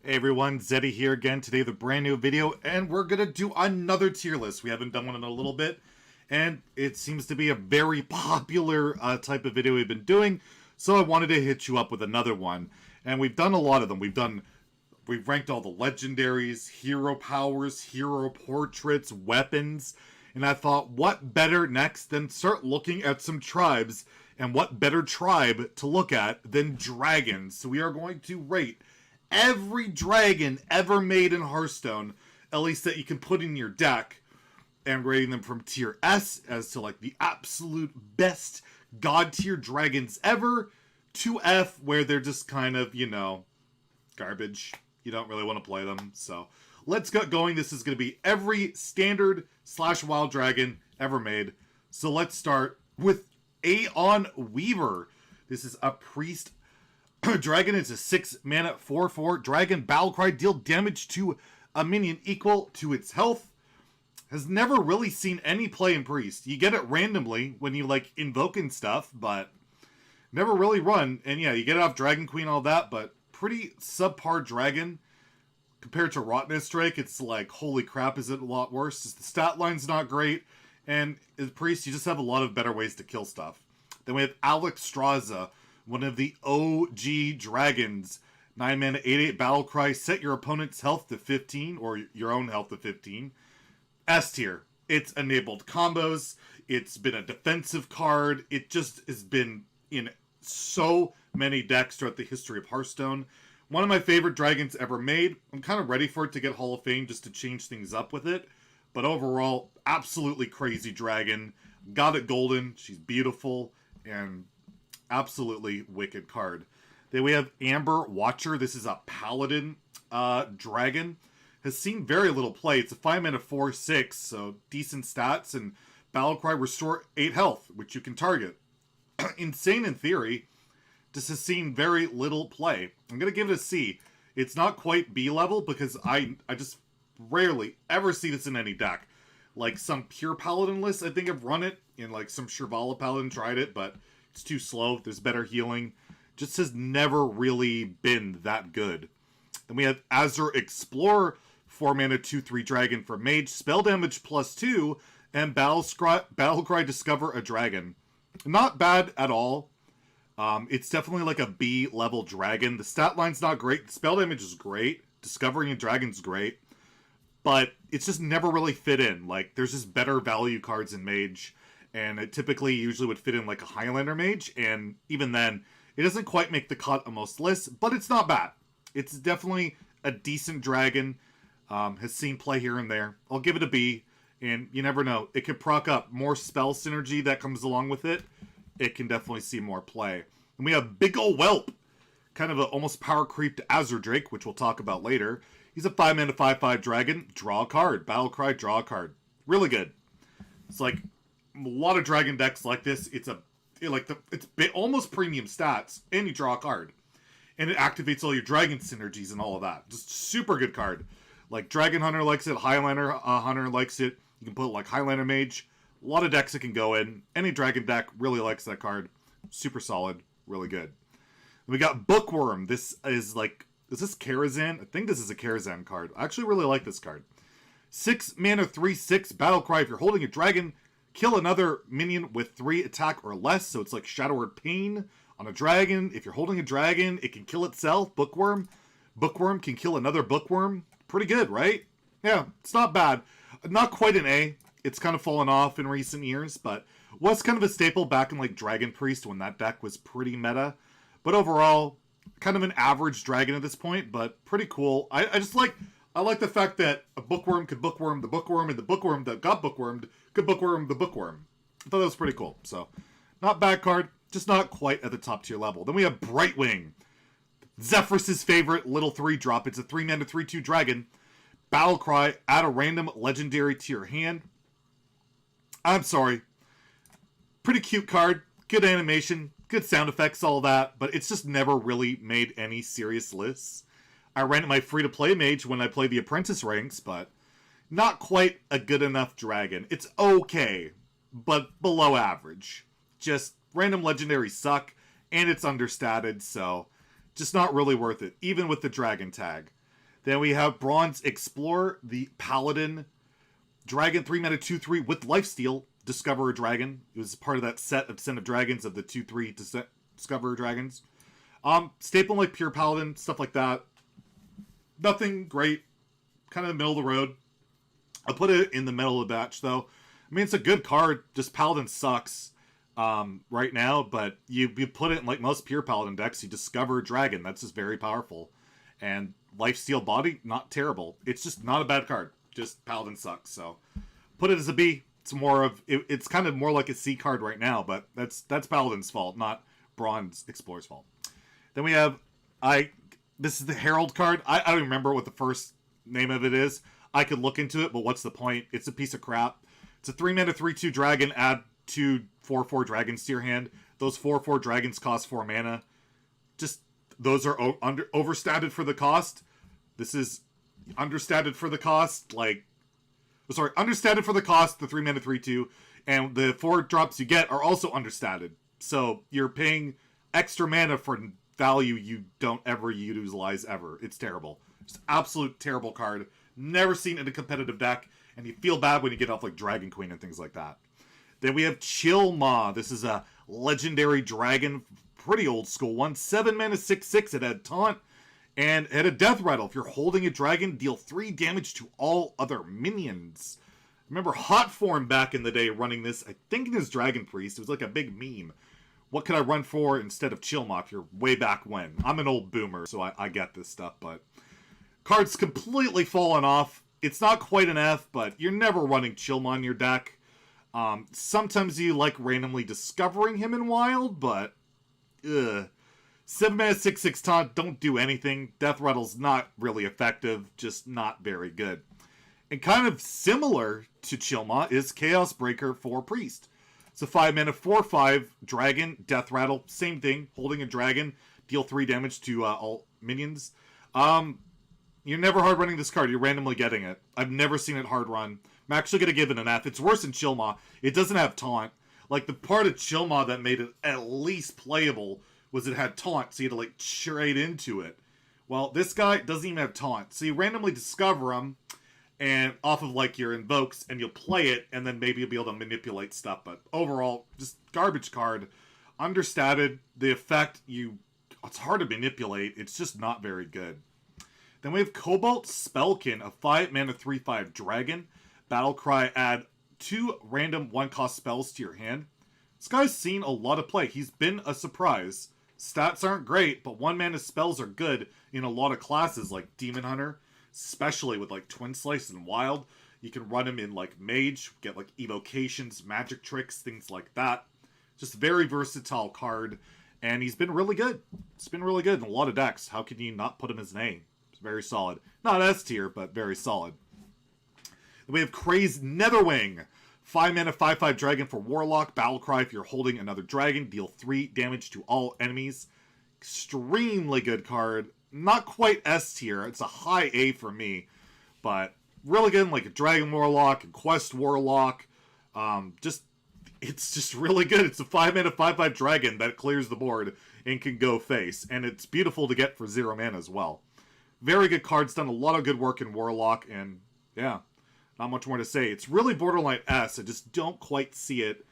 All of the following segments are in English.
Hey everyone, Zeddy here again today with a brand new video, and we're gonna do another tier list. We haven't done one in a little bit, and it seems to be a very popular type of video we've been doing, so I wanted to hit you up with another one. And we've done a lot of them. We've ranked all the legendaries, hero powers, hero portraits, weapons, and I thought, what better next than start looking at some tribes, and what better tribe to look at than dragons. So we are going to rate every dragon ever made in Hearthstone, at least that you can put in your deck, and rating them from tier S as to like the absolute best god tier dragons ever, to F where they're just kind of, you know, garbage. You don't really want to play them. So let's get going. This is going to be every standard / wild dragon ever made. So let's start with Aeon Weaver. This is a priest dragon. Is a 6 mana 4/4 dragon. Battlecry, deal damage to a minion equal to its health. Has never really seen any play in priest. You get it randomly when you like invoking stuff, but never really run. And yeah, you get it off Dragon Queen, all that, but pretty subpar dragon compared to Rockness Drake. It's like, holy crap, is it a lot worse? Just the stat line's not great, and as priest, you just have a lot of better ways to kill stuff. Then we have Strazza, one of the OG dragons. 9 mana, 8/8 Battlecry. Set your opponent's health to 15, or your own health to 15. S tier. It's enabled combos. It's been a defensive card. It just has been in so many decks throughout the history of Hearthstone. One of my favorite dragons ever made. I'm kind of ready for it to get Hall of Fame just to change things up with it. But overall, absolutely crazy dragon. Got it golden. She's beautiful. And absolutely wicked card. Then we have Ember Watcher. This is a Paladin dragon. Has seen very little play. It's a 5 mana 4/6, so decent stats. And Battlecry, restore 8 health, which you can target. Insane in theory. Just has seen very little play. I'm going to give it a C. It's not quite B level because I just rarely ever see this in any deck. Like some pure Paladin lists, I think I've run it. In like some Shirvala Paladin tried it, but it's too slow. There's better healing. Just has never really been that good. Then we have Azer Explorer, 4 mana 2/3 dragon for mage, spell damage +2, and Battlecry, discover a dragon. Not bad at all. It's definitely like a B level dragon. The stat line's not great. The spell damage is great. Discovering a dragon's great. But it's just never really fit in. Like, there's just better value cards in mage. And it typically usually would fit in like a Highlander mage. And even then, it doesn't quite make the cut on most lists. But it's not bad. It's definitely a decent dragon. Has seen play here and there. I'll give it a B. And you never know. It could proc up more spell synergy that comes along with it. It can definitely see more play. And we have Big Ol' Whelp. Kind of a almost power creep to Azure Drake, which we'll talk about later. He's a 5 mana 5/5 dragon. Draw a card. Battlecry, draw a card. Really good. It's like a lot of dragon decks like this. It's almost premium stats, and you draw a card. And it activates all your dragon synergies and all of that. Just super good card. Like Dragon Hunter likes it, Highlander Hunter likes it. You can put like Highlander Mage. A lot of decks it can go in. Any dragon deck really likes that card. Super solid. Really good. We got Bookworm. This is like, is this Karazhan? I think this is a Karazhan card. I actually really like this card. 6 mana 3/6 Battlecry. If you're holding a dragon, kill another minion with 3 attack or less. So it's like Shadow Word Pain on a dragon. If you're holding a dragon, it can kill itself. Bookworm. Bookworm can kill another Bookworm. Pretty good, right? Yeah, it's not bad. Not quite an A. It's kind of fallen off in recent years, but was kind of a staple back in like Dragon Priest when that deck was pretty meta. But overall, kind of an average dragon at this point, but pretty cool. I like the fact that a bookworm could bookworm the bookworm, and the bookworm that got bookwormed could bookworm the bookworm. I thought that was pretty cool. So, not bad card, just not quite at the top tier level. Then we have Brightwing. Zephyrus' favorite little 3-drop. It's a 3 mana 3/2 dragon. Battlecry, add a random legendary to your hand. I'm sorry. Pretty cute card. Good animation. Good sound effects, all that. But it's just never really made any serious lists. I ran it my free-to-play mage when I played the Apprentice ranks, but not quite a good enough dragon. It's okay, but below average. Just random legendaries suck, and it's understated, so just not really worth it, even with the dragon tag. Then we have Bronze Explorer, the Paladin Dragon, 3-mana 2/3 with lifesteal. Discover a Dragon. It was part of that set of Descent of Dragons of the 2/3 Discover Dragons. Staple like Pure Paladin, stuff like that. Nothing great. Kind of the middle of the road. I'll put it in the middle of the batch, though. I mean, it's a good card. Just Paladin sucks right now, but you put it in like most Pure Paladin decks, you discover a Dragon. That's just very powerful. And Lifesteal Body, not terrible. It's just not a bad card. Just Paladin sucks. So put it as a B. It's more of it's kind of more like a C card right now, but that's Paladin's fault, not Bronze Explorer's fault. Then we have this is the Herald card. I don't remember what the first name of it is. I could look into it, but what's the point? It's a piece of crap. It's a 3-mana 3/2 dragon. Add 2 4/4 dragons to your hand. Those 4/4 dragons cost 4 mana. Just those are overstated for the cost. This is understated for the cost. Understated for the cost. The 3-mana 3/2, and the 4 drops you get are also understated. So you're paying extra mana for value you don't ever utilize ever. It's terrible. Just absolute terrible card. Never seen in a competitive deck, and you feel bad when you get off like Dragon Queen and things like that. Then we have Chillmaw. This is a legendary dragon, pretty old school one. 7 mana 6/6. It had taunt and it had a death rattle. If you're holding a dragon, deal 3 damage to all other minions. Remember Hot Form back in the day running this. I think in his Dragon Priest, it was like a big meme. What could I run for instead of Chillmaw if you're way back when? I'm an old boomer, so I get this stuff, but card's completely fallen off. It's not quite an F, but you're never running Chillmaw in your deck. Sometimes you like randomly discovering him in Wild, but 7 mana 6/6 taunt, don't do anything. Death Rattle's not really effective, just not very good. And kind of similar to Chillmaw is Chaos Breaker for Priest. It's a 5 mana 4/5 dragon, Death Rattle, same thing. Holding a dragon, deal 3 damage to all minions. You're never hard running this card. You're randomly getting it. I've never seen it hard run. I'm actually going to give it an F. It's worse than Chillmaw. It doesn't have taunt. Like, the part of Chillmaw that made it at least playable was it had taunt, so you had to, like, trade into it. Well, this guy doesn't even have taunt. So you randomly discover him, and off of, like, your invokes, and you'll play it, and then maybe you'll be able to manipulate stuff. But overall, just garbage card. Understated. The effect, it's hard to manipulate. It's just not very good. Then we have Cobalt Spelkin, a 5 mana 3/5 dragon. Battlecry, add 2 random 1-cost spells to your hand. This guy's seen a lot of play. He's been a surprise. Stats aren't great, but 1 mana spells are good in a lot of classes like Demon Hunter, especially with like Twin Slice and Wild. You can run him in like Mage, get like evocations, magic tricks, things like that. Just a very versatile card, and he's been really good. It's been really good in a lot of decks. How can you not put him as an A? It's very solid. Not S tier, but very solid. Then we have Craze Netherwing. 5 mana 5/5 dragon for Warlock. Battlecry, if you're holding another dragon, deal 3 damage to all enemies. Extremely good card. Not quite S tier. It's a high A for me. But really good in like a Dragon Warlock and Quest Warlock. It's just really good. It's a 5 mana 5/5 dragon that clears the board and can go face. And it's beautiful to get for 0 mana as well. Very good card. It's done a lot of good work in Warlock, and yeah, not much more to say. It's really borderline S. I just don't quite see it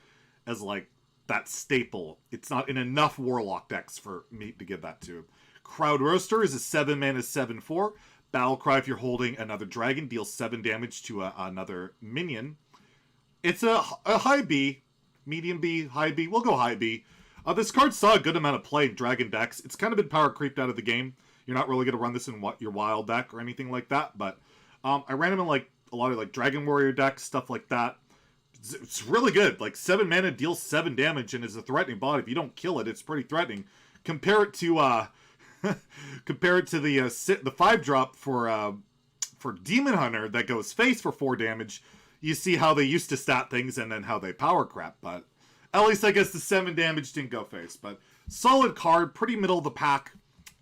as like that staple. It's not in enough Warlock decks for me to give that to. Crowd Roaster is a 7 mana 7/4. Battlecry, if you're holding another dragon, deals 7 damage to another minion. It's a high B, medium B, high B. We'll go high B. This card saw a good amount of play in dragon decks. It's kind of been power creeped out of the game. You're not really going to run this in your Wild deck or anything like that, but I ran him in like a lot of like Dragon Warrior decks, stuff like that. It's really good. Like 7 mana deals 7 damage and is a threatening bot. If you don't kill it, it's pretty threatening. Compare it to the 5-drop for Demon Hunter that goes face for 4 damage. You see how they used to stat things and then how they power crap, but at least I guess the 7 damage didn't go face. But solid card, pretty middle of the pack.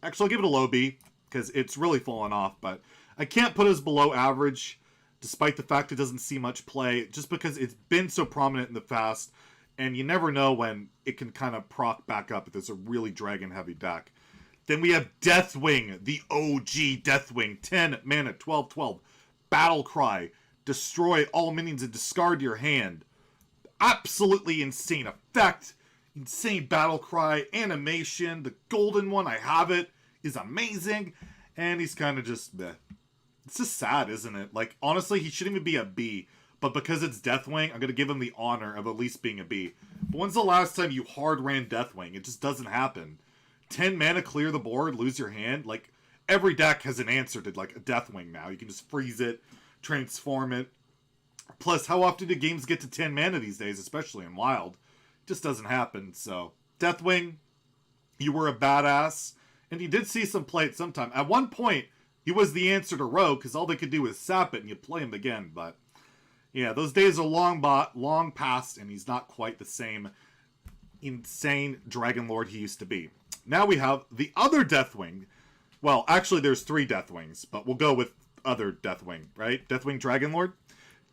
Actually, I'll give it a low B, because it's really fallen off, but I can't put it as below average, despite the fact it doesn't see much play, just because it's been so prominent in the past, and you never know when it can kind of proc back up if there's a really dragon-heavy deck. Then we have Deathwing, the OG Deathwing. 10 mana, 12/12. Battle Cry. Destroy all minions and discard your hand. Absolutely insane effect. Insane Battle Cry. Animation. The golden one, I have it, is amazing. And he's kind of just meh. It's just sad, isn't it? Like, honestly, he shouldn't even be a B. But because it's Deathwing, I'm going to give him the honor of at least being a B. But when's the last time you hard ran Deathwing? It just doesn't happen. 10 mana, clear the board, lose your hand. Like, every deck has an answer to, like, a Deathwing now. You can just freeze it, transform it. Plus, how often do games get to 10 mana these days, especially in Wild? It just doesn't happen. So, Deathwing, you were a badass. And you did see some play at some time. At one point, he was the answer to Rogue, because all they could do was sap it and you play him again. But, yeah, those days are long past, and he's not quite the same insane Dragon Lord he used to be. Now we have the other Deathwing. Well, actually, there's 3 Deathwings, but we'll go with other Deathwing, right? Deathwing Dragon Lord.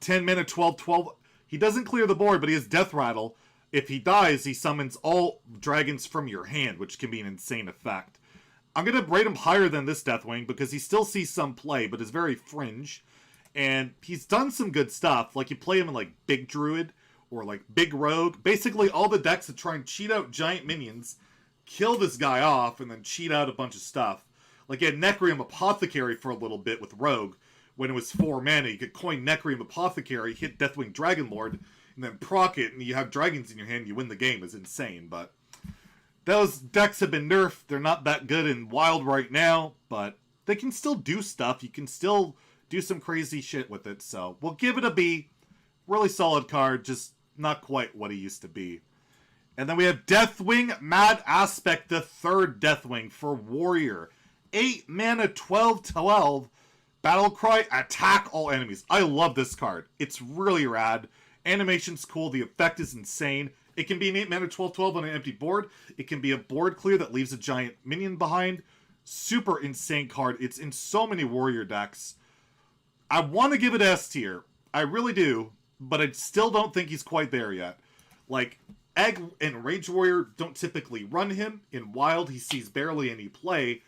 10 mana, 12/12. He doesn't clear the board, but he has Death Rattle. If he dies, he summons all dragons from your hand, which can be an insane effect. I'm going to rate him higher than this Deathwing because he still sees some play, but is very fringe. And he's done some good stuff. Like, you play him in, like, Big Druid or, like, Big Rogue. Basically, all the decks that try and cheat out giant minions, kill this guy off, and then cheat out a bunch of stuff. Like, you had Necreum Apothecary for a little bit with Rogue. When it was 4 mana, you could coin Necreum Apothecary, hit Deathwing Dragon Lord, and then proc it, and you have dragons in your hand, and you win the game. It's insane, but those decks have been nerfed. They're not that good in Wild right now, but they can still do stuff. You can still do some crazy shit with it, so we'll give it a B. Really solid card, just not quite what he used to be. And then we have Deathwing Mad Aspect, the 3rd Deathwing for Warrior. 8 mana, 12/12. Battle Cry, attack all enemies. I love this card. It's really rad. Animation's cool. The effect is insane. It can be an 8 mana, 12/12 on an empty board. It can be a board clear that leaves a giant minion behind. Super insane card. It's in so many Warrior decks. I want to give it S tier. I really do. But I still don't think he's quite there yet. Like, Egg and Rage Warrior don't typically run him. In Wild, he sees barely any play.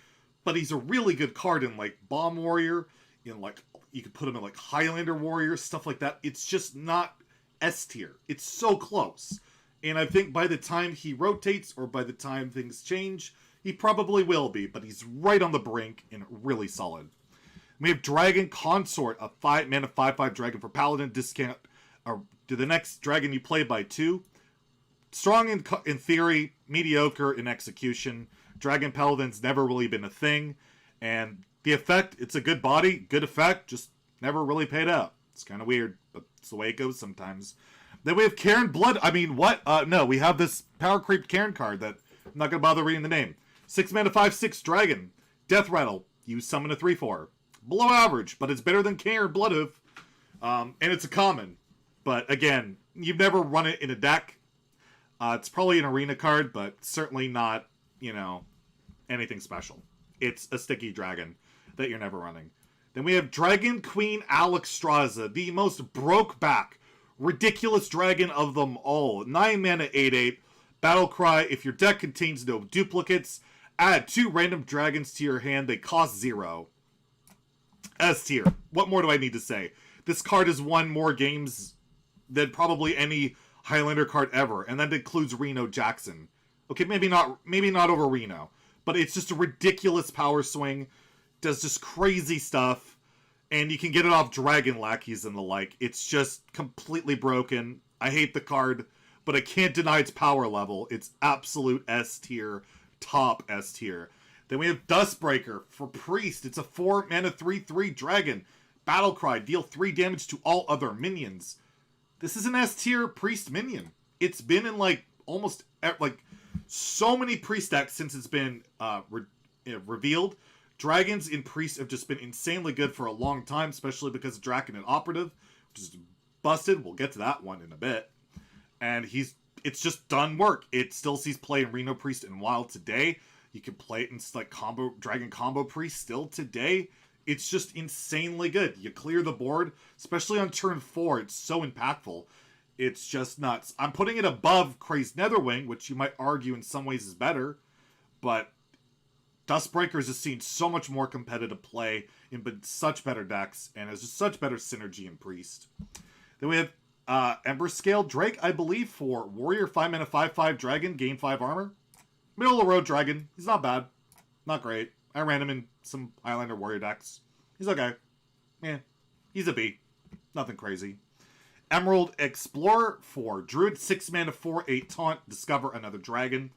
But he's a really good card in, like, Bomb Warrior. In, like, you could put him in, like, Highlander Warrior, stuff like that. It's just not S tier. It's so close. And I think by the time he rotates, or by the time things change, he probably will be. But he's right on the brink, and really solid. We have Dragon Consort, a 5 mana, 5/5 dragon for Paladin. Discount to the next dragon you play by 2. Strong in theory, mediocre in execution. Dragon Paladin's never really been a thing. And the effect, it's a good body, good effect, just never really paid out. It's kind of weird, but it's the way it goes sometimes. Then we have Karen Blood. I mean, what? No, we have this Power Creep Karen card that I'm not going to bother reading the name. 6 mana, 5/6 dragon. Death Rattle. You summon a 3/4. Below average, but it's better than Karen Bloodhoof. And it's a common. But again, you've never run it in a deck. It's probably an arena card, but certainly not, you know, anything special. It's a sticky dragon that you're never running. Then we have Dragon Queen Alex Strazza, the most broke back, ridiculous dragon of them all. 9 mana, 8/8. Battle Cry, if your deck contains no duplicates, add 2 random dragons to your hand. They cost 0. S tier. What more do I need to say? This card has won more games than probably any Highlander card ever, and that includes Reno Jackson. Okay, maybe not over Reno, but it's just a ridiculous power swing. Does just crazy stuff, and you can get it off Dragon Lackeys and the like. It's just completely broken. I hate the card, but I can't deny its power level. It's absolute S tier, top S tier. Then we have Dustbreaker for Priest. It's a 4 mana 3/3 dragon. Battle Cry, deal 3 damage to all other minions. This is an S tier Priest minion. It's been in like almost like so many Priest decks since it's been revealed. Dragons in Priest have just been insanely good for a long time, especially because of Draconid Operative, which is busted. We'll get to that one in a bit. And it's just done work. It still sees play in Reno Priest and Wild today. You can play it in like Dragon Combo Priest still today. It's just insanely good. You clear the board, especially on turn 4. It's so impactful. It's just nuts. I'm putting it above Craze Netherwing, which you might argue in some ways is better. But Dustbreaker has seen so much more competitive play in such better decks, and has just such better synergy in Priest. Then we have Ember Scale Drake, I believe, for Warrior 5 mana 5/5 Dragon, gain 5 armor. Middle of the road Dragon. He's not bad. Not great. I ran him in some Highlander Warrior decks. He's okay. Yeah. He's a B. Nothing crazy. Emerald Explorer for Druid, 6 mana 4/8 taunt, discover another dragon.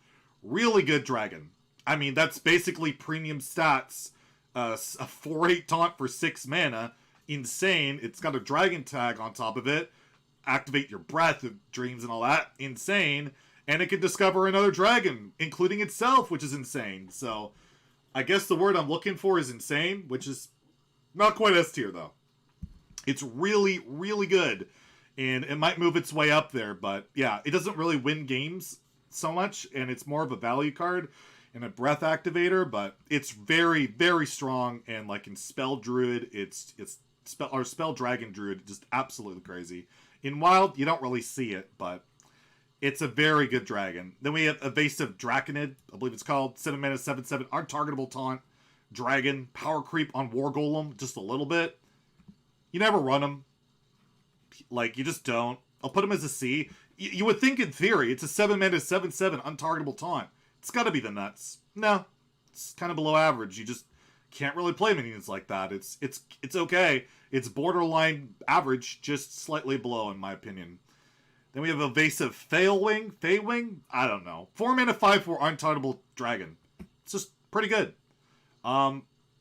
Really good dragon. I mean, that's basically premium stats. A 4/8 taunt for 6 mana. Insane. It's got a dragon tag on top of it. Activate your breath, dreams, and all that. Insane. And it can discover another dragon, including itself, which is insane. So, I guess the word I'm looking for is insane, which is not quite S tier, though. It's really, really good. And it might move its way up there, but yeah, it doesn't really win games so much, and it's more of a value card and a breath activator, but it's very, very strong, and like in Spell Druid, it's Spell Dragon Druid, just absolutely crazy. In Wild, you don't really see it, but it's a very good dragon. Then we have Evasive Draconid, I believe it's called, 7 mana 7/7, untargetable taunt, dragon, power creep on War Golem, just a little bit. You never run him. Like, you just don't. I'll put him as a C. You would think in theory, it's a 7 mana 7/7 untargetable taunt. It's gotta be the nuts. No. It's kind of below average. You just can't really play minions like that. It's okay. It's borderline average, just slightly below in my opinion. Then we have Evasive Feywing? I don't know. 4 mana 5/4 untargetable dragon. It's just pretty good.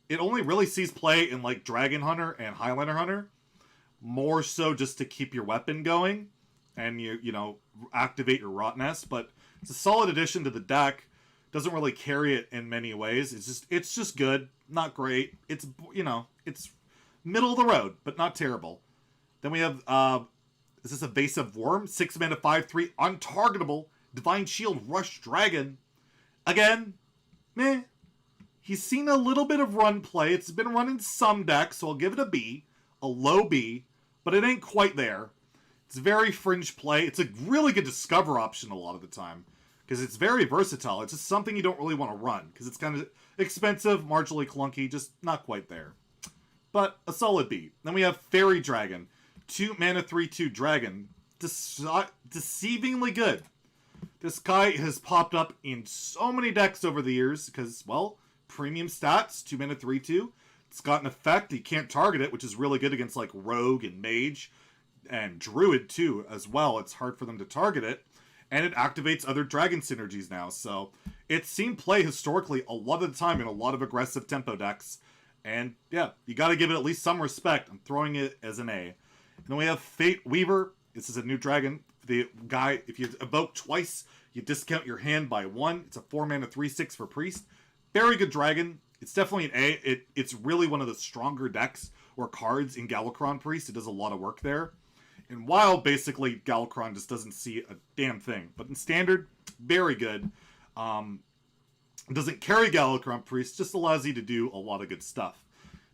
It only really sees play in like Dragon Hunter and Highlander Hunter. More so just to keep your weapon going and you know, activate your Rockness, but it's a solid addition to the deck. Doesn't really carry it in many ways. It's just good, not great. It's, you know, it's middle of the road, but not terrible. Then we have is this Evasive Worm? 6 mana 5/3 untargetable Divine Shield Rush Dragon. Again, meh. He's seen a little bit of run play. It's been run in some decks, so I'll give it a B, a low B. But it ain't quite there. It's very fringe play. It's a really good discover option a lot of the time. Because it's very versatile. It's just something you don't really want to run. Because it's kind of expensive, marginally clunky, just not quite there. But a solid B. Then we have Fairy Dragon. 2 mana 3/2 dragon. Deceivingly good. This guy has popped up in so many decks over the years. Because, well, premium stats. 2 mana 3/2. It's got an effect. You can't target it, which is really good against like Rogue and Mage and Druid too as well. It's hard for them to target it. And it activates other dragon synergies now. So it's seen play historically a lot of the time in a lot of aggressive tempo decks. And yeah, you got to give it at least some respect. I'm throwing it as an A. And then we have Fate Weaver. This is a new dragon. The guy, if you evoke twice, you discount your hand by 1. It's a 4 mana 3/6 for Priest. Very good dragon. It's definitely an A. It's really one of the stronger decks or cards in Galakrond Priest. It does a lot of work there. In Wild, basically, Galakrond just doesn't see a damn thing. But in Standard, very good. It doesn't carry Galakrond Priest, just allows you to do a lot of good stuff.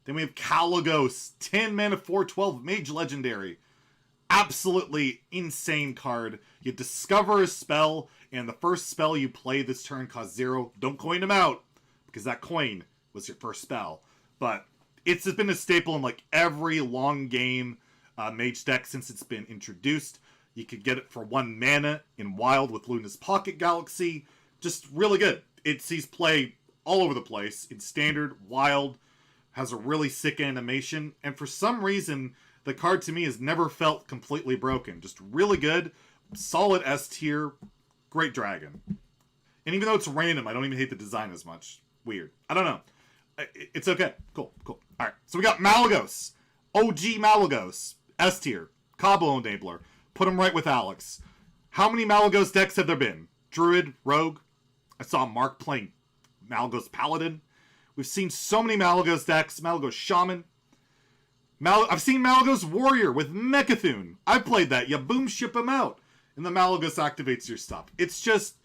Then we have Malygos, 10 mana 4/12 Mage Legendary. Absolutely insane card. You discover a spell, and the first spell you play this turn costs 0. Don't coin him out, because that coin was your first spell. But it's been a staple in like every long game Mage deck since it's been introduced. You could get it for 1 mana in Wild with Luna's Pocket Galaxy. Just really good. It sees play all over the place. In Standard, Wild, has a really sick animation. And for some reason, the card to me has never felt completely broken. Just really good. Solid S tier. Great dragon. And even though it's random, I don't even hate the design as much. Weird. I don't know. It's okay. Cool. Alright, so we got Malygos. OG Malygos. S tier. Combo enabler. Put him right with Alex. How many Malygos decks have there been? Druid, Rogue. I saw Mark playing Malygos Paladin. We've seen so many Malygos decks. Malygos Shaman. I've seen Malygos Warrior with Mecha'thun. I played that. You boom, ship him out. And the Malygos activates your stuff. It's just,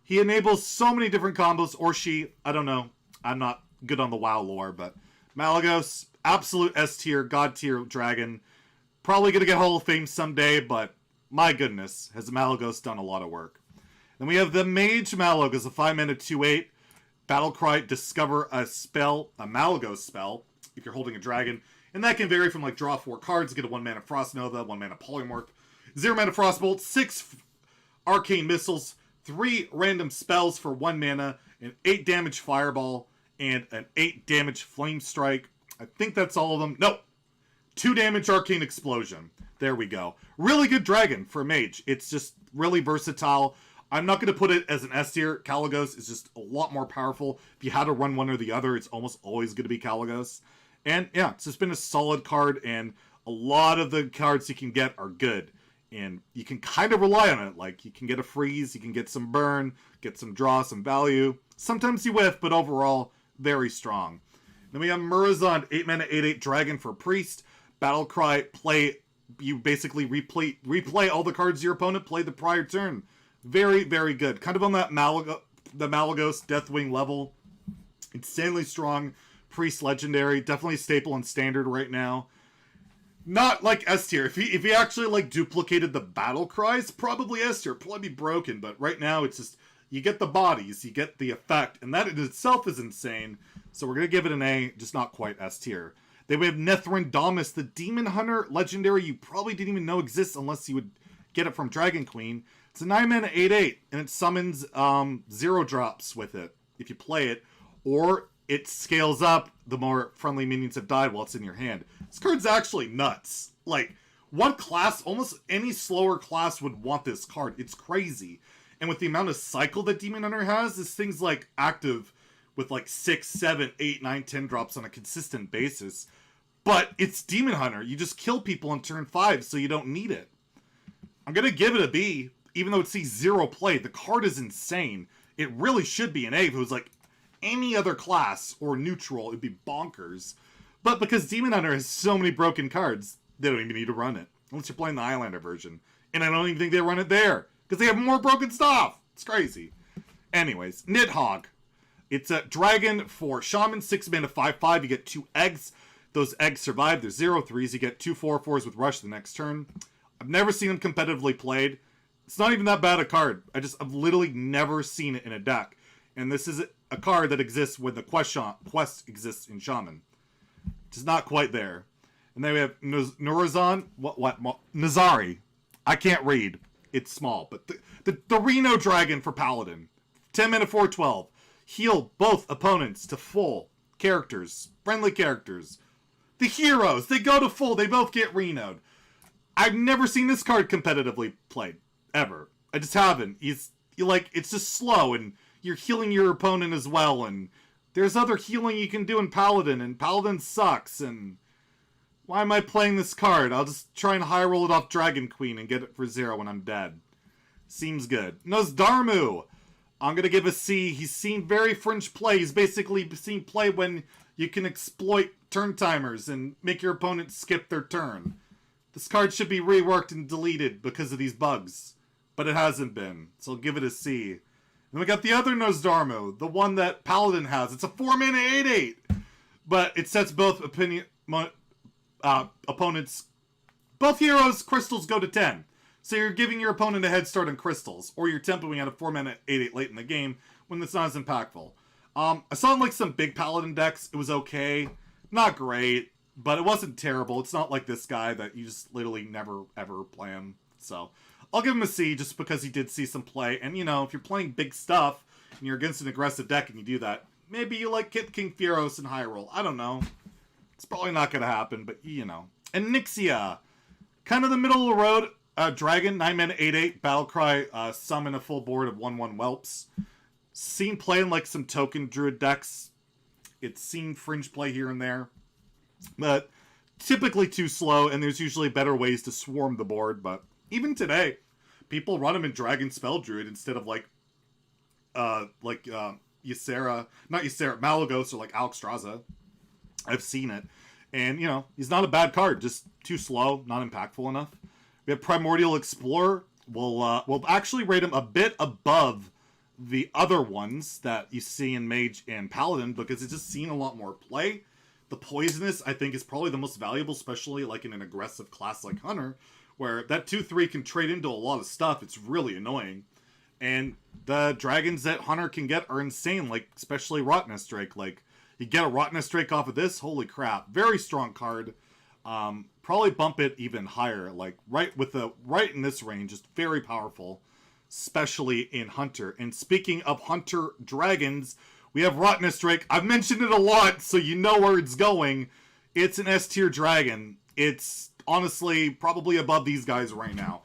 he enables so many different combos. Or she, I don't know. I'm not good on the WoW lore, but Malygos, absolute S tier, God tier dragon. Probably going to get Hall of Fame someday, but my goodness, has Malygos done a lot of work. Then we have the Mage Mallow, as a 5 mana 2/8. Battlecry, discover a spell, a Malygos spell, if you're holding a dragon. And that can vary from like draw 4 cards, get a 1-mana Frost Nova, 1-mana Polymorph, 0-mana Frostbolt, 6 Arcane Missiles, 3 random spells for 1 mana, an 8 damage Fireball, and an 8 damage Flame Strike. I think that's all of them. No! 2 damage Arcane Explosion. There we go. Really good dragon for a mage. It's just really versatile. I'm not going to put it as an S tier. Malygos is just a lot more powerful. If you had to run one or the other, it's almost always going to be Malygos. And yeah, it's just been a solid card, and a lot of the cards you can get are good. And you can kind of rely on it. Like, you can get a freeze, you can get some burn, get some draw, some value. Sometimes you whiff, but overall, very strong. Then we have Murozond, 8-mana, 8/8 dragon for priest. Battlecry, play, you basically replay all the cards your opponent played the prior turn. Very, very good. Kind of on that the Malygos Deathwing level. Insanely strong. Priest legendary. Definitely staple in standard right now. Not like S tier. If he actually like duplicated the battle cries, probably S tier. Probably be broken. But right now it's just, you get the bodies, you get the effect, and that in itself is insane. So we're gonna give it an A, just not quite S tier. Then we have Nephron Domus, the Demon Hunter legendary you probably didn't even know exists unless you would get it from Dragon Queen. It's a 9-mana 8/8, and it summons 0 drops with it if you play it, or it scales up the more friendly minions have died while it's in your hand. This card's actually nuts. Like, what class, almost any slower class would want this card. It's crazy. And with the amount of cycle that Demon Hunter has, this thing's like active with like 6, 7, 8, 9, 10 drops on a consistent basis. But it's Demon Hunter. You just kill people on turn 5, so you don't need it. I'm going to give it a B, even though it sees 0 play. The card is insane. It really should be an A if it was like any other class or neutral. It'd be bonkers. But because Demon Hunter has so many broken cards, they don't even need to run it. Unless you're playing the Highlander version. And I don't even think they run it there, because they have more broken stuff. It's crazy. Anyways, Nidhogg. It's a dragon for Shaman, 6-mana, 5/5. You get 2 eggs. Those eggs survive. They're 0/3s. You get 2 4/4s with Rush the next turn. I've never seen them competitively played. It's not even that bad a card. I've literally never seen it in a deck. And this is a card that exists when the quest exists in Shaman. Just not quite there. And then we have Nurazon. Nazari. I can't read. It's small. But the Reno Dragon for Paladin. 10-mana 4/12. Heal both opponents to full characters. Friendly characters. The heroes. They go to full. They both get Reno'd. I've never seen this card competitively played. Ever. I just haven't. It's just slow, and you're healing your opponent as well, and there's other healing you can do in Paladin, and Paladin sucks, and why am I playing this card? I'll just try and high roll it off Dragon Queen and get it for 0 when I'm dead. Seems good. Dharmu. I'm going to give a C. He's seen very fringe play. He's basically seen play when you can exploit turn timers and make your opponent skip their turn. This card should be reworked and deleted because of these bugs. But it hasn't been. So I'll give it a C. Then we got the other Dharmu, the one that Paladin has. It's a 4-mana 8/8. But it sets both opponents... Both heroes' crystals go to 10. So you're giving your opponent a head start on crystals. Or you're tempoing at a 4-mana 8/8 late in the game when it's not as impactful. I saw in like some big Paladin decks. It was okay. Not great. But it wasn't terrible. It's not like this guy that you just literally never, ever play him. So, I'll give him a C just because he did see some play. And, you know, if you're playing big stuff and you're against an aggressive deck and you do that, maybe you like Kit King Fieros and high roll. I don't know. It's probably not going to happen, but, you know. And Nixia. Kind of the middle of the road. Dragon, 9-mana 8/8. Battlecry, summon a full board of 1/1 whelps. Seen play in, like, some token druid decks. It's seen fringe play here and there. But typically too slow, and there's usually better ways to swarm the board. But even today, people run them in Dragon Spell Druid instead of Yasera, not Yasera, Malygos or like Strazza. I've seen it, and you know he's not a bad card, just too slow, not impactful enough. We have Primordial Explorer. We'll actually rate him a bit above the other ones that you see in Mage and Paladin because it's just seen a lot more play. The Poisonous, I think, is probably the most valuable, especially like in an aggressive class like Hunter, where that 2/3 can trade into a lot of stuff. It's really annoying. And the dragons that Hunter can get are insane, like, especially Rockness Drake. Like, you get a Rockness Drake off of this, holy crap. Very strong card. Probably bump it even higher, like, right in this range. Just very powerful, especially in Hunter. And speaking of Hunter dragons, we have Rockness Drake. I've mentioned it a lot, so you know where it's going. It's an S tier dragon. It's honestly probably above these guys right now.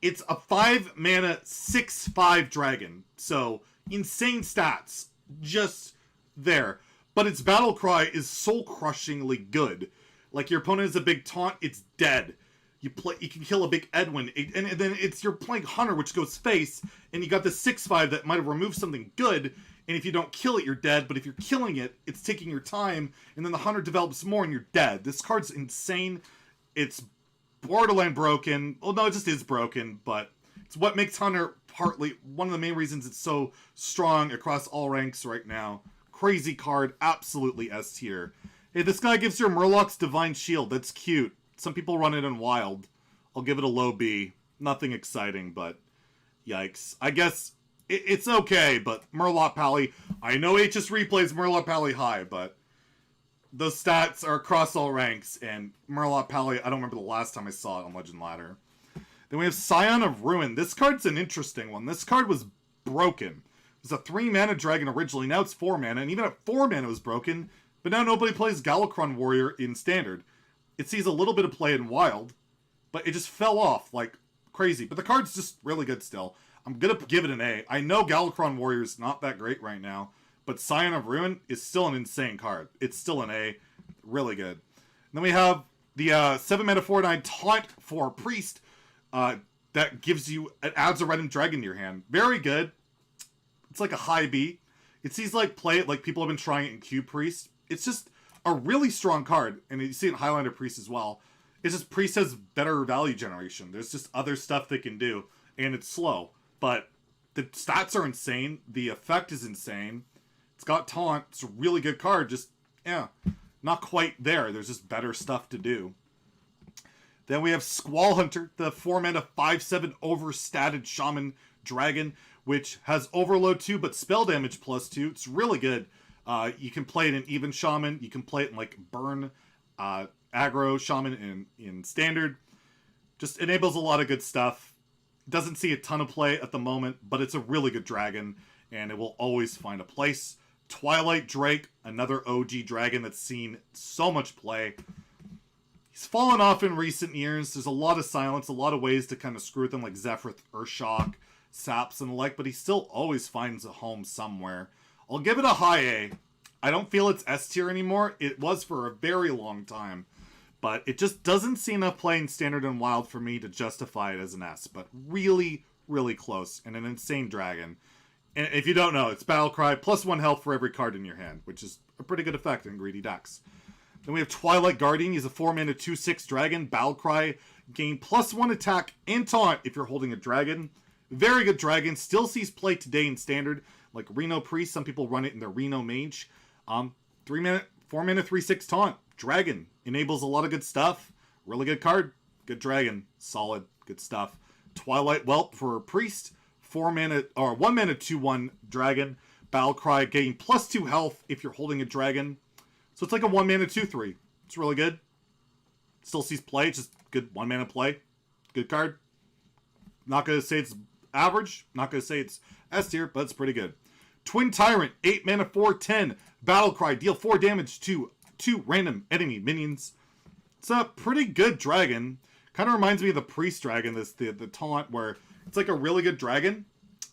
It's a 5 mana 6/5 dragon. So insane stats. Just there. But its battle cry is soul crushingly good. Like, your opponent has a big taunt, it's dead. You can kill a big Edwin, and then you're playing Hunter, which goes face, and you got the 6/5 that might have removed something good, and if you don't kill it, you're dead, but if you're killing it, it's taking your time, and then the Hunter develops more, and you're dead. This card's insane. It's borderline broken. Well, no, it just is broken, but it's what makes Hunter partly one of the main reasons it's so strong across all ranks right now. Crazy card, absolutely S tier. Hey, this guy gives your Murloc's Divine Shield. That's cute. Some people run it in Wild. I'll give it a low B. Nothing exciting, but yikes. I guess it's okay, but Murloc Pally. I know HS replays Murloc Pally high, but those stats are across all ranks, and Murloc Pally, I don't remember the last time I saw it on Legend Ladder. Then we have Scion of Ruin. This card's an interesting one. This card was broken. It was a 3 mana dragon originally. Now it's 4 mana, and even at 4 mana it was broken. But now nobody plays Galakrond Warrior in Standard. It sees a little bit of play in Wild, but it just fell off like crazy. But the card's just really good still. I'm going to give it an A. I know Galakrond Warrior is not that great right now, but Scion of Ruin is still an insane card. It's still an A. Really good. And then we have the 7 mana 4/9 Taunt for Priest that gives you adds a random dragon to your hand. Very good. It's like a high B. It sees like play it like people have been trying it in Cube Priest. It's just a really strong card, and you see it in Highlander Priest as well. It's just Priest has better value generation. There's just other stuff they can do, and it's slow. But the stats are insane. The effect is insane. It's got Taunt. It's a really good card. Just, yeah, not quite there. There's just better stuff to do. Then we have Squall Hunter, the 4 mana 5/7 overstatted Shaman Dragon, which has Overload 2, but spell damage +2. It's really good. You can play it in Even Shaman. You can play it in, like, Burn, Aggro Shaman in Standard. Just enables a lot of good stuff. Doesn't see a ton of play at the moment, but it's a really good dragon, and it will always find a place. Twilight Drake, another OG dragon that's seen so much play. He's fallen off in recent years. There's a lot of silence, a lot of ways to kind of screw with him, like Zephyr, Urshock, Saps, and the like, but he still always finds a home somewhere. I'll give it a high A. I don't feel it's S tier anymore. It was for a very long time, but it just doesn't see enough play in Standard and Wild for me to justify it as an S, but really, really close, and an insane dragon. And if you don't know, it's Battlecry, +1 health for every card in your hand, which is a pretty good effect in greedy decks. Then we have Twilight Guardian. He's a 4 mana 2/6 dragon. Battlecry, gain +1 attack and taunt if you're holding a dragon. Very good dragon. Still sees play today in Standard, like Reno Priest. Some people run it in their Reno Mage. 4 mana 3/6 taunt. Dragon. Enables a lot of good stuff. Really good card. Good dragon. Solid. Good stuff. Twilight Whelp for Priest. 1 mana 2/1 dragon. Battlecry, gain +2 health if you're holding a dragon. So it's like a 1 mana 2/3. It's really good. Still sees play. It's just good 1 mana play. Good card. Not going to say it's average. Not going to say it's S tier, but it's pretty good. Twin Tyrant, 8 mana 4/10. Battlecry, deal 4 damage to 2 random enemy minions. It's a pretty good dragon. Kind of reminds me of the Priest Dragon, the taunt, where it's like a really good dragon,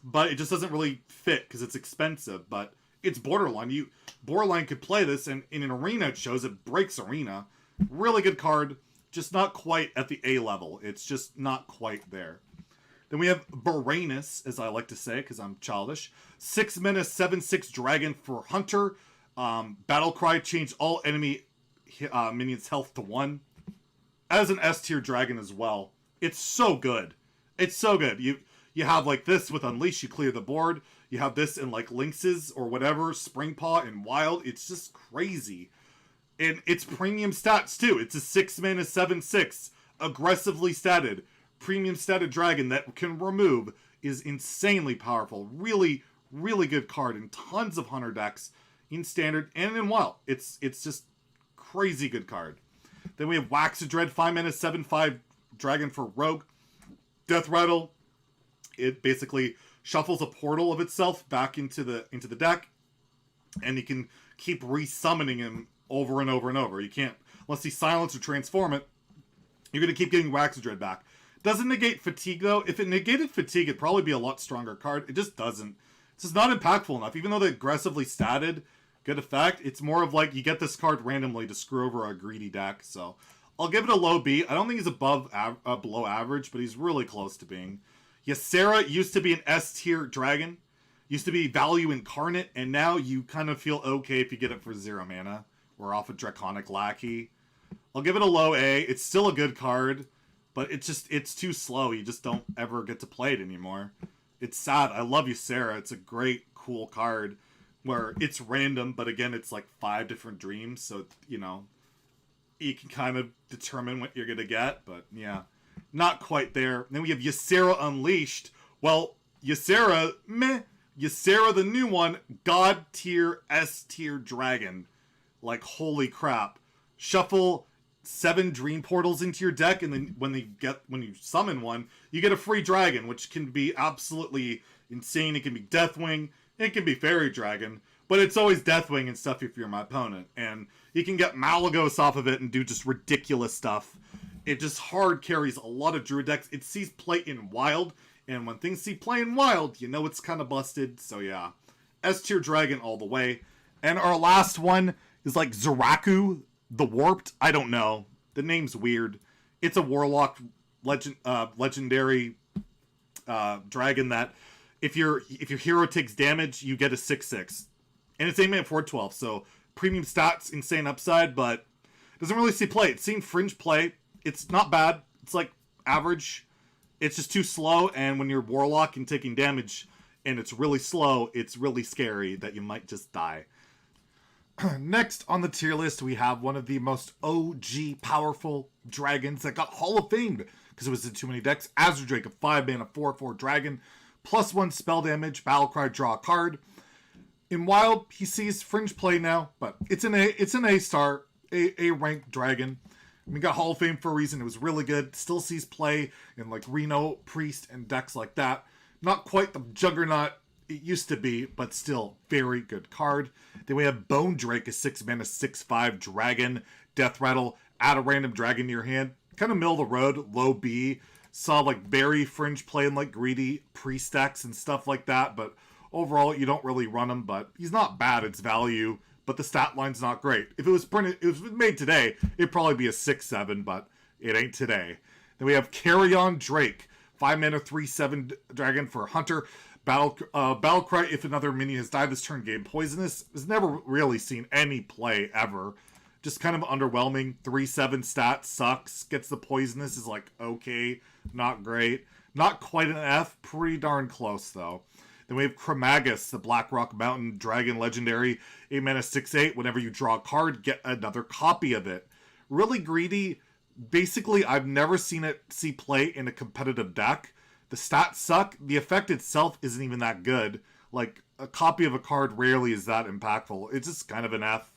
but it just doesn't really fit because it's expensive. But it's borderline. Borderline could play this, and in an arena it shows it breaks arena. Really good card, just not quite at the A level. It's just not quite there. Then we have Baranus, as I like to say, because I'm childish. 6 mana 7/6 dragon for Hunter. Battlecry, change all enemy minions' health to 1. As an S tier dragon as well. It's so good. It's so good. You have like this with Unleash, you clear the board. You have this in like Lynxes or whatever, Springpaw and Wild. It's just crazy. And it's premium stats too. It's a 6 mana 7/6 aggressively statted premium statted dragon that can remove is insanely powerful. Really, really good card in tons of Hunter decks, in Standard and in Wild. It's just crazy good card. Then we have Wax of Dread, 5 mana, 7/5 dragon for Rogue. Death Rattle. It basically shuffles a portal of itself back into the deck, and you can keep resummoning him over and over and over. You can't, unless he silence or transform it, you're going to keep getting Wax of Dread back. Doesn't negate Fatigue, though. If it negated Fatigue, it'd probably be a lot stronger card. It just doesn't. It's just not impactful enough. Even though they aggressively statted, good effect, it's more of like you get this card randomly to screw over a greedy deck. So I'll give it a low B. I don't think he's below average, but he's really close to being. Yasera used to be an S tier dragon. Used to be value incarnate, and now you kind of feel okay if you get it for 0 mana. Or off a Draconic Lackey. I'll give it a low A. It's still a good card, but it's too slow. You just don't ever get to play it anymore. It's sad. I love Yasera. It's a great, cool card where it's random, but again, it's like 5 different dreams, so, you know, you can kind of determine what you're going to get, but yeah, not quite there. Then we have Yasera Unleashed. Well, Yasera, meh. Yasera, the new one, God tier, S tier dragon. Like, holy crap. Shuffle 7 dream portals into your deck, and then when you summon one, you get a free dragon, which can be absolutely insane. It can be Deathwing, it can be Fairy Dragon, but it's always Deathwing and stuff if you're my opponent. And you can get Malygos off of it and do just ridiculous stuff. It just hard carries a lot of Druid decks. It sees play in Wild, and when things see play in Wild, you know it's kind of busted. So yeah, S tier dragon all the way. And our last one is like Zaraku, the Warped. I don't know. The name's weird. It's a Warlock legendary dragon that if your hero takes damage, you get a 6/6. And it's 8 mana for 12, so premium stats, insane upside, but doesn't really see play. It's seen fringe play. It's not bad. It's like average. It's just too slow, and when you're Warlock and taking damage and it's really slow, it's really scary that you might just die. Next on the tier list, we have one of the most OG powerful dragons that got Hall of Famed because it was in too many decks. Azure Drake, a 5 mana 4/4 dragon, +1 spell damage, battlecry, draw a card. In Wild, he sees fringe play now, but it's an A-star, A ranked dragon. We got Hall of Fame for a reason. It was really good. Still sees play in like Reno, Priest, and decks like that. Not quite the juggernaut it used to be, but still very good card. Then we have Bone Drake, a 6 mana 6/5 dragon. Death Rattle, add a random dragon to your hand. Kind of middle of the road, low B. Saw like very fringe play in like greedy priest decks and stuff like that, but overall you don't really run him, but he's not bad. It's value, but the stat line's not great. If it was made today, it'd probably be a 6/7, but it ain't today. Then we have Carrion Drake, 5 mana 3/7 dragon for Hunter. Battlecry, if another minion has died this turn, gain poisonous. Has never really seen any play ever. Just kind of underwhelming. 3/7 stat sucks. Gets the poisonous, is like okay, not great. Not quite an F, pretty darn close though. Then we have Chromagus, the Blackrock Mountain Dragon Legendary. 8 mana 6/8. Whenever you draw a card, get another copy of it. Really greedy. Basically, I've never seen it see play in a competitive deck. The stats suck. The effect itself isn't even that good. Like, a copy of a card rarely is that impactful. It's just kind of an F.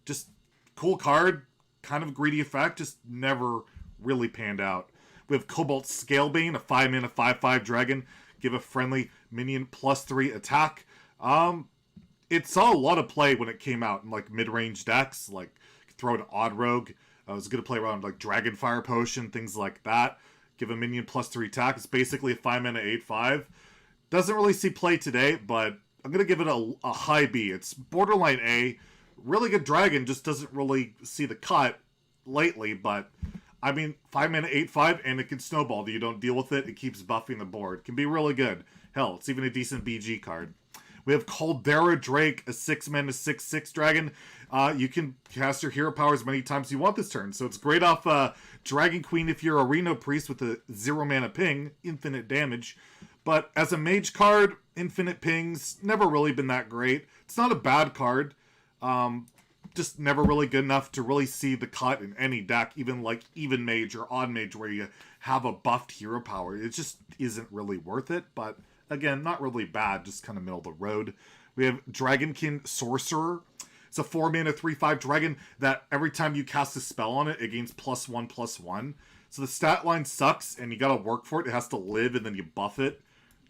Just cool card, kind of greedy effect, just never really panned out. We have Cobalt Scalebane, a 5 mana 5/5 dragon. Give a friendly minion +3 attack. It saw a lot of play when it came out in like mid-range decks, like throw an Odd Rogue. It was good to play around like Dragonfire Potion, things like that. Give a minion +3 attack. It's basically a 5 mana 8/5. Doesn't really see play today, but I'm going to give it a high B. It's borderline A. Really good dragon, just doesn't really see the cut lately, but I mean, 5 mana 8/5, and it can snowball. You don't deal with it, it keeps buffing the board. Can be really good. Hell, it's even a decent BG card. We have Caldera Drake, a 6 mana 6/6 dragon. You can cast your hero power as many times as you want this turn, so it's great off Dragon Queen if you're a Reno Priest with a 0 mana ping, infinite damage. But as a mage card, infinite pings, never really been that great. It's not a bad card. just never really good enough to really see the cut in any deck, even like even mage or odd mage where you have a buffed hero power. It just isn't really worth it, but again, not really bad, just kind of middle of the road. We have Dragonkin Sorcerer. It's a 4-mana 3/5 dragon that every time you cast a spell on it, it gains +1/+1. So the stat line sucks, and you gotta work for it. It has to live, and then you buff it.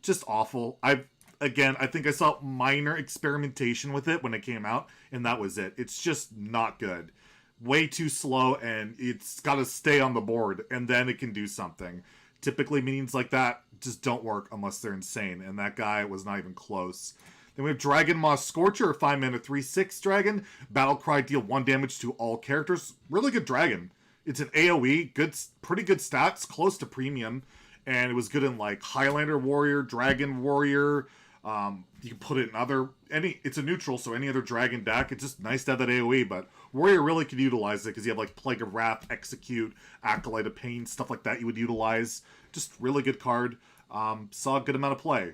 Just awful. I think I saw minor experimentation with it when it came out, and that was it. It's just not good. Way too slow, and it's got to stay on the board, and then it can do something. Typically, meanings like that just don't work unless they're insane, and that guy was not even close. Then we have Dragon Maw Scorcher, a 5-mana 3/6 dragon. Battlecry, deal 1 damage to all characters. Really good dragon. It's an AoE, pretty good stats, close to premium, and it was good in like Highlander Warrior, Dragon Warrior. You can put it in it's a neutral, so any other dragon deck. It's just nice to have that AoE, but Warrior really could utilize it because you have like Plague of Wrath, Execute, Acolyte of Pain, stuff like that you would utilize. Just really good card. Saw a good amount of play,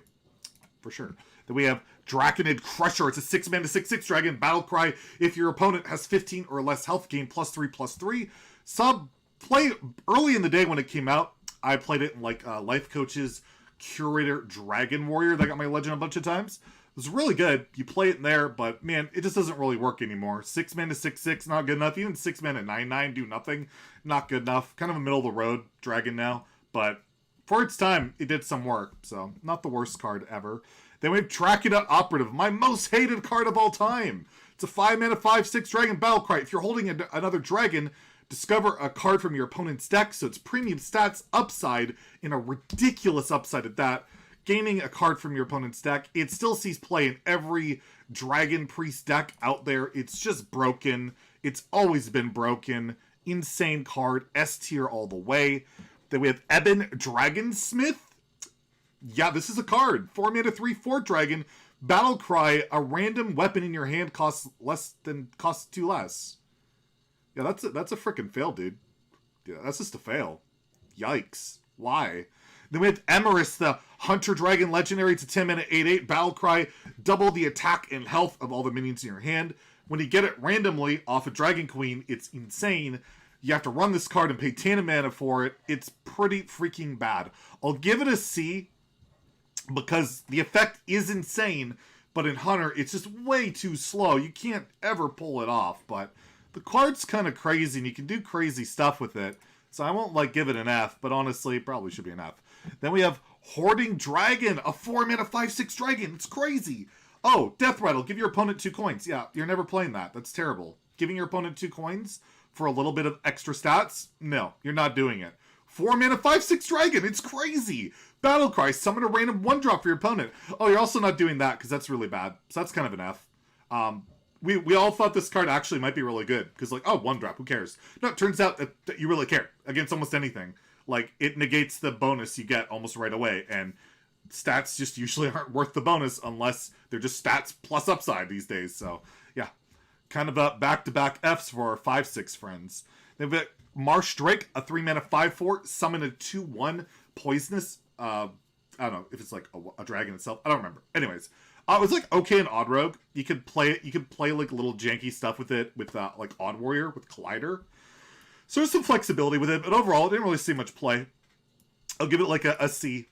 for sure. Then we have Draconid Crusher. It's a 6-mana 6/6 dragon. Battlecry, if your opponent has 15 or less health, gain +3/+3. Saw play early in the day when it came out. I played it in like Life Coach's Curator Dragon Warrior that got my legend a bunch of times. It was really good. You play it in there, but man, it just doesn't really work anymore. 6-mana 6/6, not good enough. Even 6-mana 9/9, do nothing. Not good enough. Kind of a middle of the road dragon now, but for its time, it did some work, so not the worst card ever. Then we have Draconid Operative, my most hated card of all time. It's a 5-mana 5/6 dragon Battlecry. If you're holding another dragon, discover a card from your opponent's deck, so it's premium stats upside, and a ridiculous upside at that. Gaining a card from your opponent's deck, it still sees play in every Dragon Priest deck out there. It's just broken. It's always been broken. Insane card, S tier all the way. Then we have Ebon Dragonsmith. Yeah, this is a card. 4-mana 3/4 dragon. Battlecry, a random weapon in your hand costs 2 less. Yeah, that's a freaking fail, dude. Yeah, that's just a fail. Yikes. Why? Then we have Emerus, the Hunter Dragon Legendary. It's a 10-mana 8/8 Battlecry. Double the attack and health of all the minions in your hand. When you get it randomly off a Dragon Queen, it's insane. You have to run this card and pay 10 mana for it. It's pretty freaking bad. I'll give it a C because the effect is insane, but in Hunter, it's just way too slow. You can't ever pull it off, but the card's kind of crazy, and you can do crazy stuff with it. So I won't, give it an F, but honestly, it probably should be an F. Then we have Hoarding Dragon, a 4-mana 5/6 dragon. It's crazy. Oh, Death Rattle, give your opponent 2 coins. Yeah, you're never playing that. That's terrible. Giving your opponent 2 coins for a little bit of extra stats? No, you're not doing it. 4-mana 5/6 dragon. It's crazy. Battlecry, summon a random 1-drop for your opponent. Oh, you're also not doing that because that's really bad. So that's kind of an F. We all thought this card actually might be really good because, 1-drop, who cares? No, it turns out that you really care against almost anything. It negates the bonus you get almost right away, and stats just usually aren't worth the bonus unless they're just stats plus upside these days. So, yeah, kind of a back-to-back Fs for our 5/6 friends. Then we've got Marsh Drake, a 3-mana 5/4, summon a 2/1 poisonous. I don't know if it's a dragon itself. I don't remember. Anyways. It was okay in Odd Rogue. You could play it. You could play little janky stuff with it with Odd Warrior with Collider. So there's some flexibility with it, but overall, I didn't really see much play. I'll give it a C.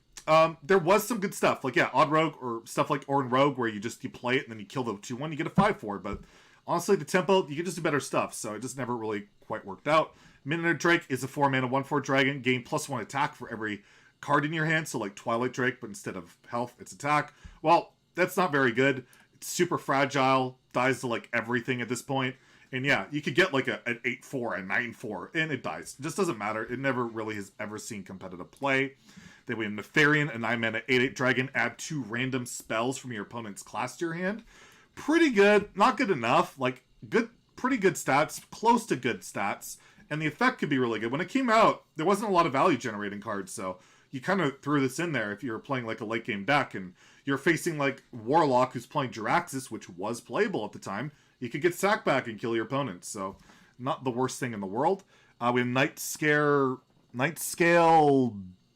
There was some good stuff, Odd Rogue or stuff like Orin Rogue, where you play it and then you kill the 2/1, you get a 5/4. But honestly, the tempo, you can just do better stuff. So it just never really quite worked out. Minotaur Drake is a 4-mana 1/4 dragon. Gain +1 attack for every card in your hand. So Twilight Drake, but instead of health, it's attack. Well, that's not very good. It's super fragile. Dies to everything at this point. And yeah, you could get an 8/4, a 9/4, and it dies. It just doesn't matter. It never really has ever seen competitive play. Then we have Nefarian, a 9-mana 8/8 dragon. Add 2 random spells from your opponent's class to your hand. Pretty good. Not good enough. Pretty good stats. Close to good stats. And the effect could be really good. When it came out, there wasn't a lot of value generating cards, so you kind of threw this in there if you were playing a late game deck, and you're facing Warlock who's playing Jiraxis, which was playable at the time. You could get sack back and kill your opponent, so not the worst thing in the world. We have Night Scale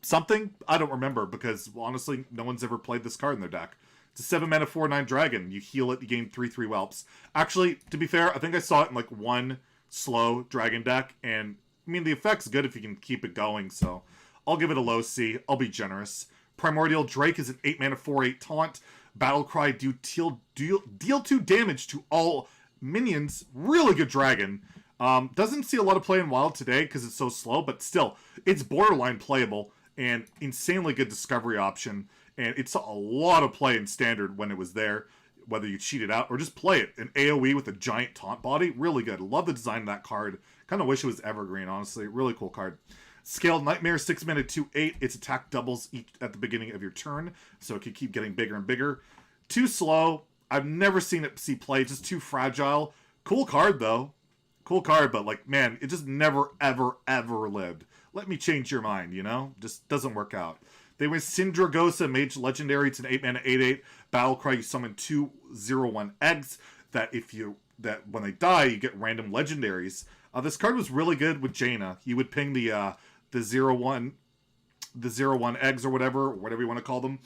something? I don't remember because honestly, no one's ever played this card in their deck. It's a 7 mana 4/9 dragon. You heal it, you gain 3/3 whelps. Actually, to be fair, I think I saw it in like one slow dragon deck, and I mean, the effect's good if you can keep it going, so I'll give it a low C. I'll be generous. Primordial Drake is an 8 mana 4/8 taunt. Battlecry, deal 2 damage to all minions. Really good dragon. Doesn't see a lot of play in Wild today because it's so slow, but still, it's borderline playable and insanely good discovery option. And it's a lot of play in Standard when it was there, whether you cheat it out or just play it. An AoE with a giant taunt body, really good. Love the design of that card. Kind of wish it was evergreen, honestly. Really cool card. Scaled Nightmare, 6 mana 2/8. Its attack doubles each at the beginning of your turn, so it can keep getting bigger and bigger. Too slow. I've never seen it see play. Just too fragile. Cool card, though. Cool card, but, like, man, it just never, ever, ever lived. Let me change your mind, you know? Just doesn't work out. They went Syndragosa, Mage Legendary. It's an 8 mana 8/8. Battlecry, you summon 2/0/1 eggs that when they die, you get random legendaries. This card was really good with Jaina. You would ping the 0/1 eggs or whatever you want to call them,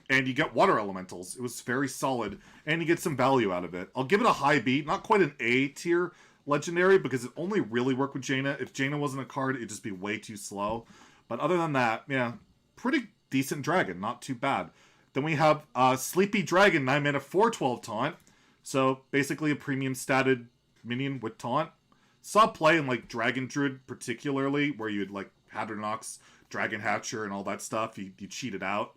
and you get water elementals. It was very solid, and you get some value out of it. I'll give it a high B, not quite an A tier legendary, because it only really worked with Jaina. If Jaina wasn't a card, it'd just be way too slow. But other than that, yeah, pretty decent dragon, not too bad. Then we have Sleepy Dragon, 9 mana 4/12 taunt. So basically a premium statted minion with taunt. Saw play in like Dragon Druid particularly, where you'd like Hadronox, Dragon Hatcher, and all that stuff. You cheat it out.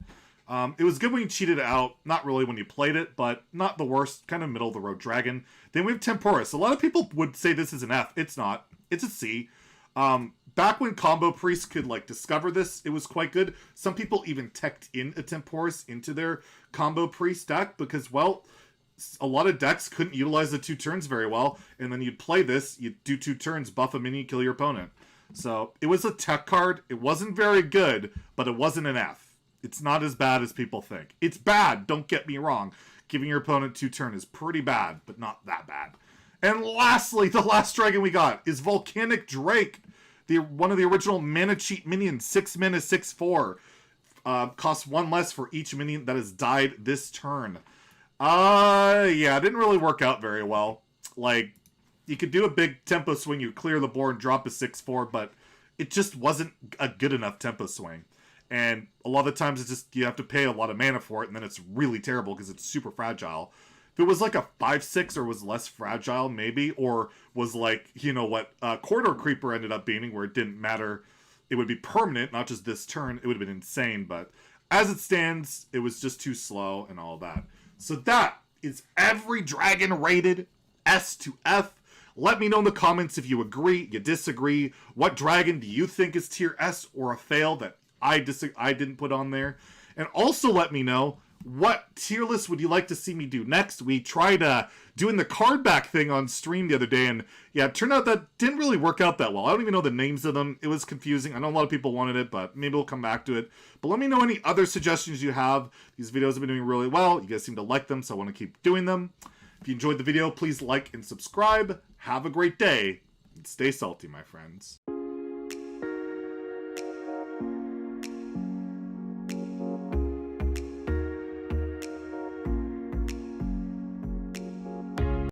It was good when you cheated it out, not really when you played it, but not the worst, kind of middle of the road dragon. Then we have Temporis. A lot of people would say this is an F. It's not. It's a C. Back when combo priests could like discover this, it was quite good. Some people even teched in a Temporis into their combo priest deck because, well, a lot of decks couldn't utilize the 2 turns very well, and then you'd play this, you'd do 2 turns, buff a minion, kill your opponent. So it was a tech card. It wasn't very good, but it wasn't an F. It's not as bad as people think. It's bad, don't get me wrong. Giving your opponent 2 turn is pretty bad, but not that bad. And lastly, the last dragon we got is Volcanic Drake. One of the original mana cheat minions, 6 mana 6/4. Costs 1 less for each minion that has died this turn. Yeah, it didn't really work out very well. Like, you could do a big tempo swing, you clear the board, drop a 6/4, but it just wasn't a good enough tempo swing. And a lot of times it's just, you have to pay a lot of mana for it, and then it's really terrible because it's super fragile. If it was like a 5/6 or was less fragile, maybe, or was like, you know what, Corridor Creeper ended up being, where it didn't matter, it would be permanent, not just this turn, it would have been insane, but as it stands, it was just too slow and all that. So that is every dragon rated S to F. Let me know in the comments if you agree, you disagree. What dragon do you think is tier S or a fail that I didn't put on there? And also let me know, what tier list would you like to see me do next? We tried doing the card back thing on stream the other day, and yeah, it turned out that didn't really work out that well. I don't even know the names of them. It was confusing. I know a lot of people wanted it, but maybe we'll come back to it. But let me know any other suggestions you have. These videos have been doing really well. You guys seem to like them, so I want to keep doing them. If you enjoyed the video, please like and subscribe. Have a great day, and stay salty, my friends.